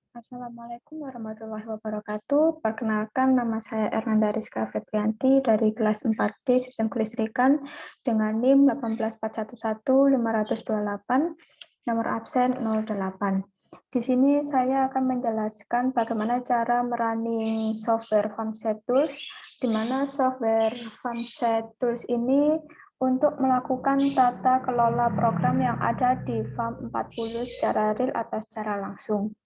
Assalamualaikum warahmatullahi wabarakatuh. Perkenalkan, nama saya Ernanda Rizka Febrianti dari kelas 4D Sistem Kelistrikan dengan NIM 18411-528, nomor absen 08. Di sini saya akan menjelaskan bagaimana cara merunning software FAMSET Tools, di mana software FAMSET Tools ini untuk melakukan tata kelola program yang ada di FAM40 secara real atau secara langsung.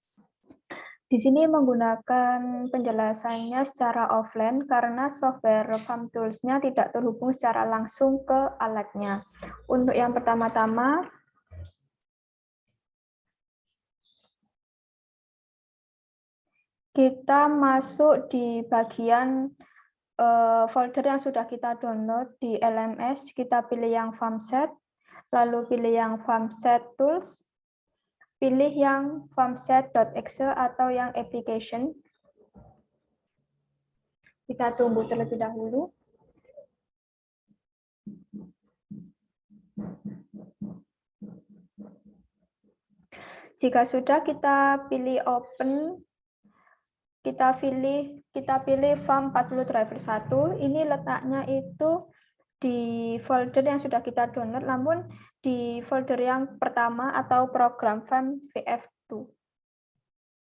Di sini menggunakan penjelasannya secara offline karena software FAM Tools-nya tidak terhubung secara langsung ke alatnya. Untuk yang pertama-tama, kita masuk di bagian folder yang sudah kita download di LMS, kita pilih yang FAMSET, lalu pilih yang FAMSET Tools, pilih yang famset.exe atau yang application. Kita tunggu terlebih dahulu. Jika sudah, kita pilih open, kita pilih FAM40 driver 1. Ini letaknya itu di folder yang sudah kita download, namun di folder yang pertama atau program FAM VF2.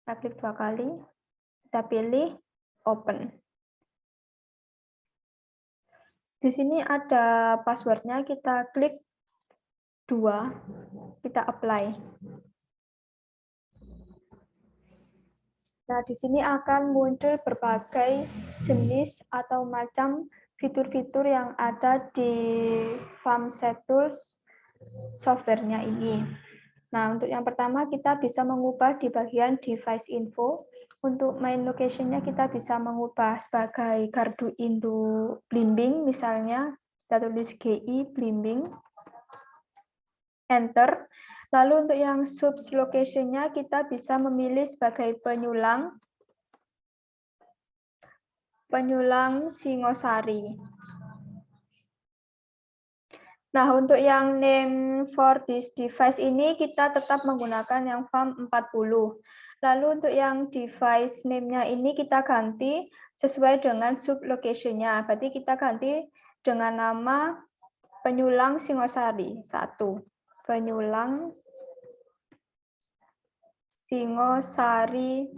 Kita klik 2 kali, kita pilih open. Di sini ada passwordnya, kita klik 2, kita apply. Nah, di sini akan muncul berbagai jenis atau macam fitur-fitur yang ada di FAMSET Tools software-nya ini. Nah, untuk yang pertama kita bisa mengubah di bagian device info. Untuk main location-nya kita bisa mengubah sebagai gardu Indo Blimbing misalnya, kita tulis GI Blimbing, enter. Lalu untuk yang subs location-nya kita bisa memilih sebagai penyulang Singosari. Nah, untuk yang name for this device ini kita tetap menggunakan yang FAM40. Lalu untuk yang device name-nya ini kita ganti sesuai dengan sublocation-nya. Berarti kita ganti dengan nama penyulang Singosari 1. Penyulang Singosari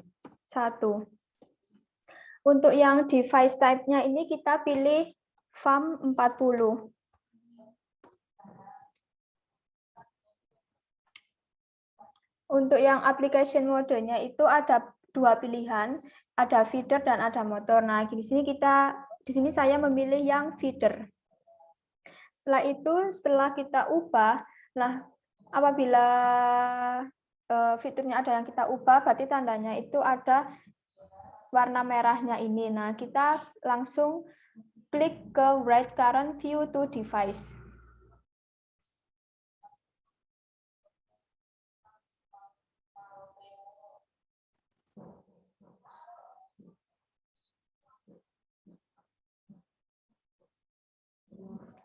1. Untuk yang device type-nya ini kita pilih FAM40. Untuk yang application mode-nya itu ada 2 pilihan, ada feeder dan ada motor. Nah, di sini saya memilih yang feeder. Setelah kita ubah, nah apabila fiturnya ada yang kita ubah, berarti tandanya itu ada warna merahnya ini. Nah, kita langsung klik ke write current view to device.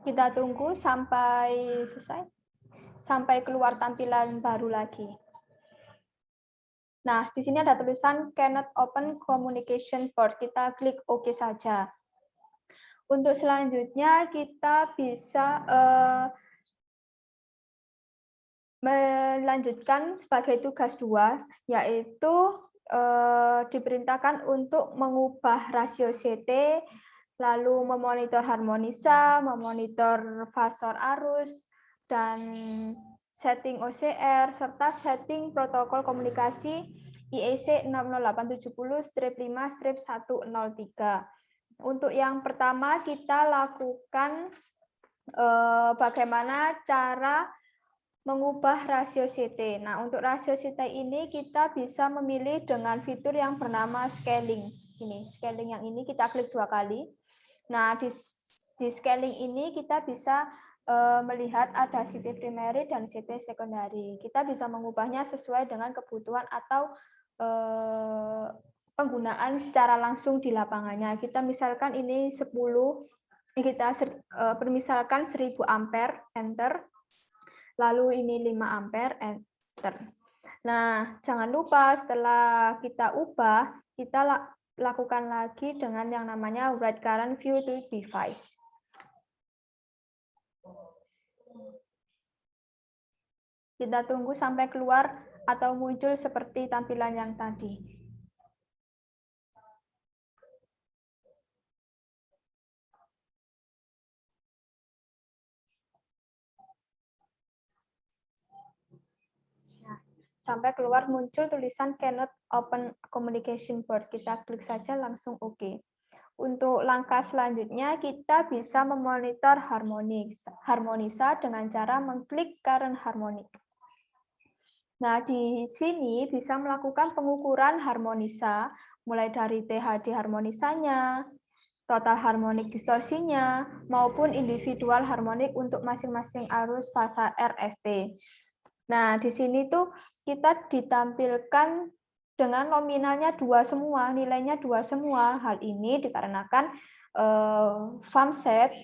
Kita tunggu sampai selesai, sampai keluar tampilan baru lagi. Nah, di sini ada tulisan cannot open communication port. Kita klik OK saja. Untuk selanjutnya kita bisa melanjutkan sebagai tugas 2, yaitu diperintahkan untuk mengubah rasio CT, lalu memonitor harmonisa, memonitor fasor arus, dan setting OCR, serta setting protokol komunikasi IEC 60870-5-103. Untuk yang pertama kita lakukan bagaimana cara mengubah rasio CT. Nah, untuk rasio CT ini kita bisa memilih dengan fitur yang bernama scaling. Ini, scaling yang ini kita klik 2 kali. Nah, di scaling ini kita bisa melihat ada CT primary dan CT secondary. Kita bisa mengubahnya sesuai dengan kebutuhan atau penggunaan secara langsung di lapangannya. Kita misalkan ini 10, kita permisalkan 1000 ampere, enter. Lalu ini 5 ampere, enter. Nah, jangan lupa setelah kita ubah, kita lakukan lagi dengan yang namanya write current view to device. Kita tunggu sampai keluar atau muncul seperti tampilan yang tadi. Nah, sampai keluar muncul tulisan cannot open communication board. Kita klik saja langsung OK. Untuk langkah selanjutnya, kita bisa memonitor harmonisa dengan cara mengklik current harmonic. Nah, di sini bisa melakukan pengukuran harmonisa, mulai dari THD harmonisanya, total harmonik distorsinya, maupun individual harmonik untuk masing-masing arus fasa RST. Nah, di sini tuh kita ditampilkan dengan nominalnya 2 semua, nilainya 2 semua. Hal ini dikarenakan FAMSET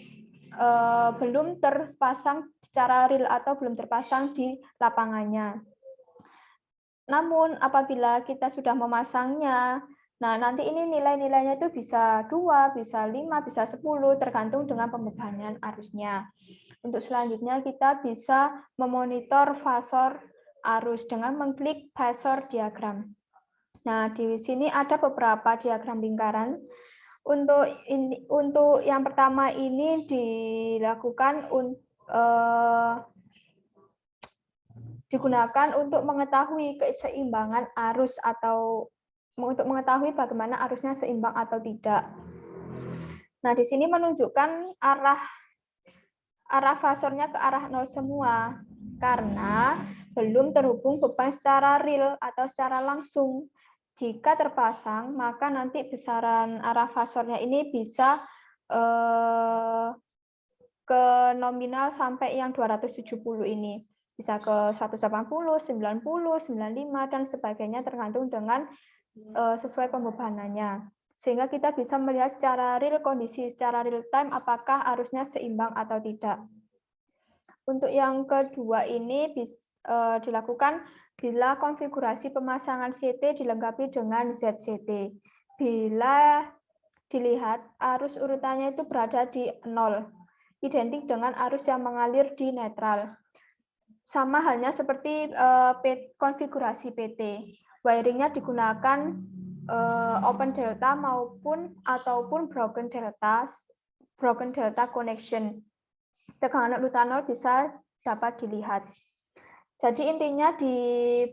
belum terpasang secara real atau belum terpasang di lapangannya. Namun apabila kita sudah memasangnya, nah nanti ini nilai-nilainya itu bisa 2, bisa 5, bisa 10, tergantung dengan pembebanan arusnya. Untuk selanjutnya kita bisa memonitor fasor arus dengan mengklik fasor diagram. Nah, di sini ada beberapa diagram lingkaran. Untuk yang pertama ini dilakukan digunakan untuk mengetahui keseimbangan arus atau untuk mengetahui bagaimana arusnya seimbang atau tidak. Nah, di sini menunjukkan arah fasornya ke arah 0 semua karena belum terhubung beban secara real atau secara langsung. Jika terpasang, maka nanti besaran arah fasornya ini bisa ke nominal sampai yang 270 ini. Bisa ke 180, 90, 95, dan sebagainya tergantung dengan sesuai pembebanannya. Sehingga kita bisa melihat secara real kondisi, secara real time apakah arusnya seimbang atau tidak. Untuk yang kedua ini dilakukan bila konfigurasi pemasangan CT dilengkapi dengan ZCT. Bila dilihat arus urutannya itu berada di 0, identik dengan arus yang mengalir di netral. Sama halnya seperti konfigurasi PT. Wiringnya digunakan open delta ataupun broken delta connection. Tegangan urutan 0 bisa dapat dilihat. Jadi intinya di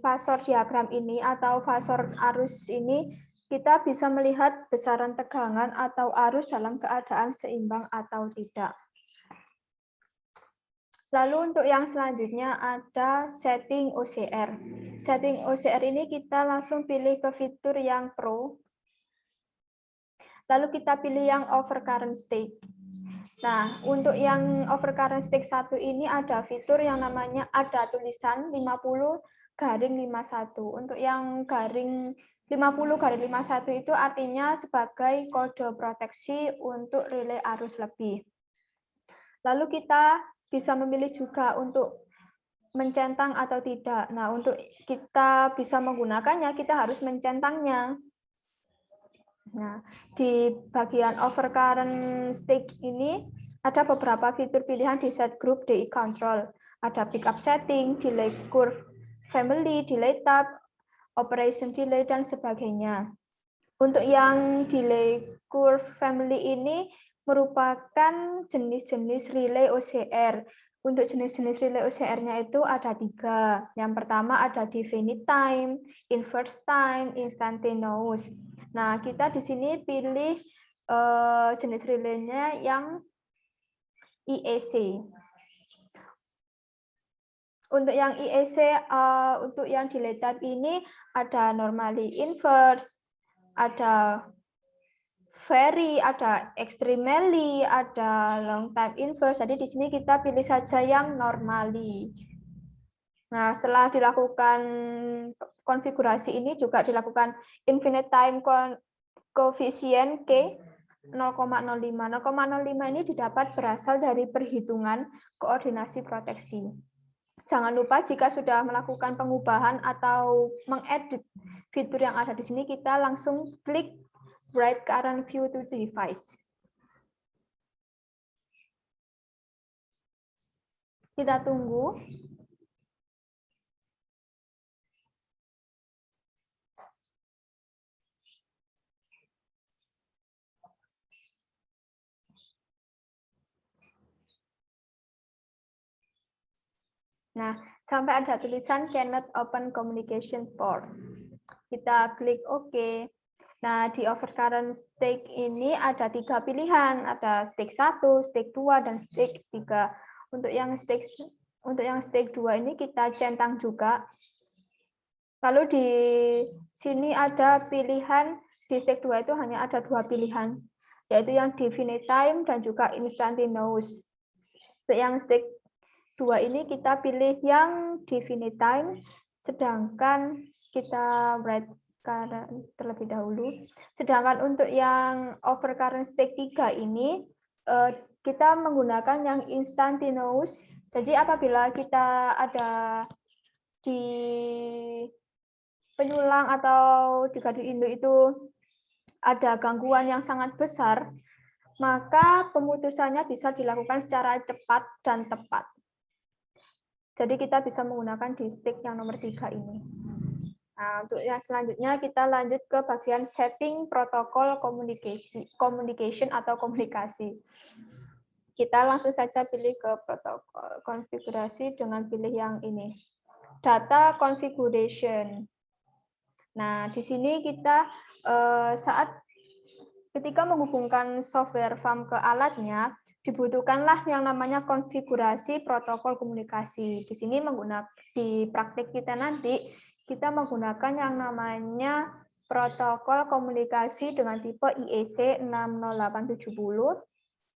fasor diagram ini atau fasor arus ini kita bisa melihat besaran tegangan atau arus dalam keadaan seimbang atau tidak. Lalu untuk yang selanjutnya ada setting OCR. Setting OCR ini kita langsung pilih ke fitur yang Pro. Lalu kita pilih yang overcurrent state. Nah, untuk yang overcurrent state 1 ini ada fitur yang namanya ada tulisan 50-51. Untuk yang garing 50-51 itu artinya sebagai kode proteksi untuk relay arus lebih. Lalu kita bisa memilih juga untuk mencentang atau tidak. Nah, untuk kita bisa menggunakannya, kita harus mencentangnya. Nah, di bagian overcurrent state ini ada beberapa fitur pilihan di set group DI control. Ada pickup setting, delay curve family, delay tab, operation delay, dan sebagainya. Untuk yang delay curve family ini merupakan jenis-jenis relay OCR. Untuk jenis-jenis relay OCR-nya itu ada 3. Yang pertama ada definite time, inverse time, instantaneous. Nah, kita di sini pilih jenis relay-nya yang IEC. Untuk yang IEC, untuk yang delay type ini ada normally inverse, ada very, ada extremely, ada long time inverse. Jadi di sini kita pilih saja yang normally. Nah, setelah dilakukan konfigurasi ini juga dilakukan infinite time coefficient K 0,05. 0,05 ini didapat berasal dari perhitungan koordinasi proteksi. Jangan lupa jika sudah melakukan pengubahan atau mengedit fitur yang ada di sini, kita langsung klik Write Current View to Device. Kita tunggu. Nah, sampai ada tulisan cannot open communication port. Kita klik OK. Nah, di overcurrent stake ini ada 3 pilihan, ada stake 1, stake 2, dan stake 3. Untuk yang stake 2 ini kita centang juga. Lalu di sini ada pilihan, di stake 2 itu hanya ada 2 pilihan, yaitu yang definite time dan juga instantaneous. Untuk yang stake 2 ini kita pilih yang definite time, sedangkan kita write current terlebih dahulu. Sedangkan untuk yang overcurrent stake 3 ini kita menggunakan yang instantaneous. Jadi apabila kita ada di penyulang atau di gardu induk itu ada gangguan yang sangat besar, maka pemutusannya bisa dilakukan secara cepat dan tepat. Jadi kita bisa menggunakan di stick yang nomor 3 ini. Nah, untuk yang selanjutnya kita lanjut ke bagian setting protokol communication atau komunikasi. Kita langsung saja pilih ke protokol konfigurasi dengan pilih yang ini. Data configuration. Nah, di sini kita saat ketika menghubungkan software farm ke alatnya, dibutuhkanlah yang namanya konfigurasi protokol komunikasi. Di sini di praktik kita nanti, kita menggunakan yang namanya protokol komunikasi dengan tipe IEC 60870,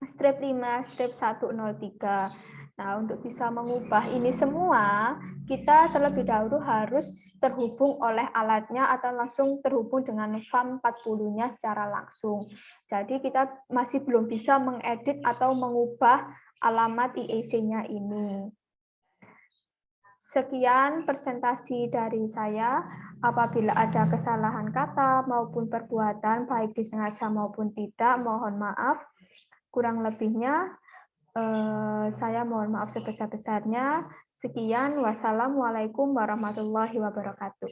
strip 5, strip 103. Nah, untuk bisa mengubah ini semua, kita terlebih dahulu harus terhubung oleh alatnya atau langsung terhubung dengan FAM 40-nya secara langsung. Jadi kita masih belum bisa mengedit atau mengubah alamat IEC-nya ini. Sekian presentasi dari saya. Apabila ada kesalahan kata maupun perbuatan, baik disengaja maupun tidak, mohon maaf. Kurang lebihnya, saya mohon maaf sebesar-besarnya. Sekian, wassalamualaikum warahmatullahi wabarakatuh.